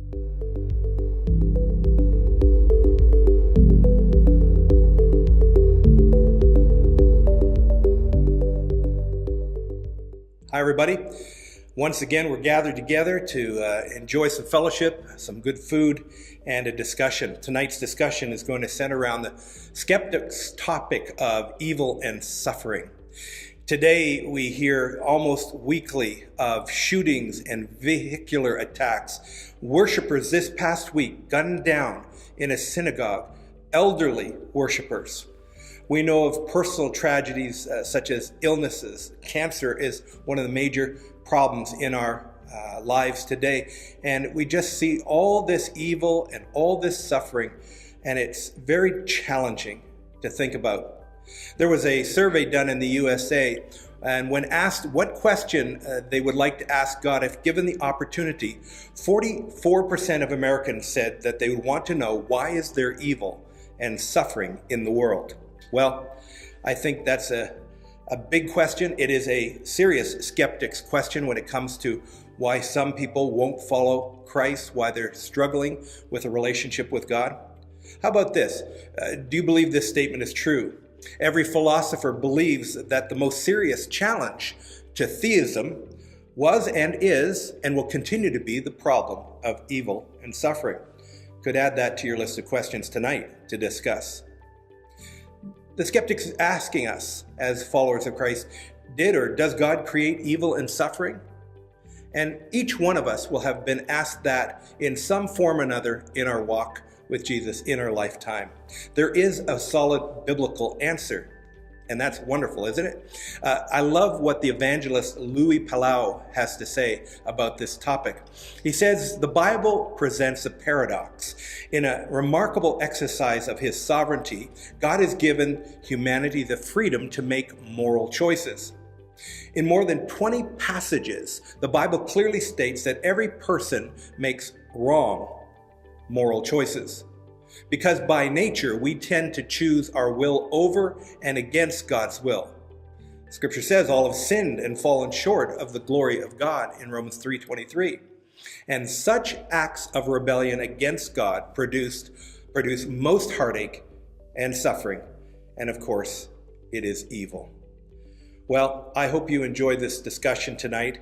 Hi, everybody. Once again, we're gathered together to enjoy some fellowship, some good food, and a discussion. Tonight's discussion is going to center around the skeptic's topic of evil and suffering. Today, we hear almost weekly of shootings and vehicular attacks. Worshippers this past week gunned down in a synagogue, elderly worshipers. We know of personal tragedies such as illnesses. Cancer is one of the major problems in our lives today. And we just see all this evil and all this suffering, and it's very challenging to think about. There was a survey done in the USA, and when asked what question they would like to ask God if given the opportunity, 44% of Americans said that they would want to know, why is there evil and suffering in the world? Well, I think that's a big question. It is a serious skeptic's question when it comes to why some people won't follow Christ, why they're struggling with a relationship with God. How about this? Do you believe this statement is true? Every philosopher believes that the most serious challenge to theism was and is and will continue to be the problem of evil and suffering. Could add that to your list of questions tonight to discuss. The skeptic is asking us, as followers of Christ, did or does God create evil and suffering? And each one of us will have been asked that in some form or another in our walk with Jesus in our lifetime. There is a solid biblical answer, and that's wonderful, isn't it? I love what the evangelist Louis Palau has to say about this topic. He says, the Bible presents a paradox. In a remarkable exercise of his sovereignty, God has given humanity the freedom to make moral choices. In more than 20 passages, the Bible clearly states that every person makes wrong moral choices. Because by nature, we tend to choose our will over and against God's will. Scripture says all have sinned and fallen short of the glory of God in Romans 3:23. And such acts of rebellion against God produce most heartache and suffering. And of course, it is evil. Well, I hope you enjoyed this discussion tonight.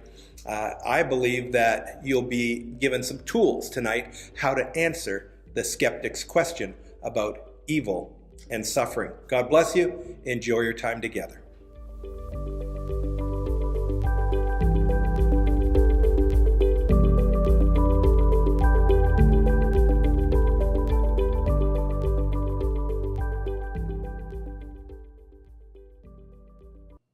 I believe that you'll be given some tools tonight how to answer the skeptic's question about evil and suffering. God bless you. Enjoy your time together.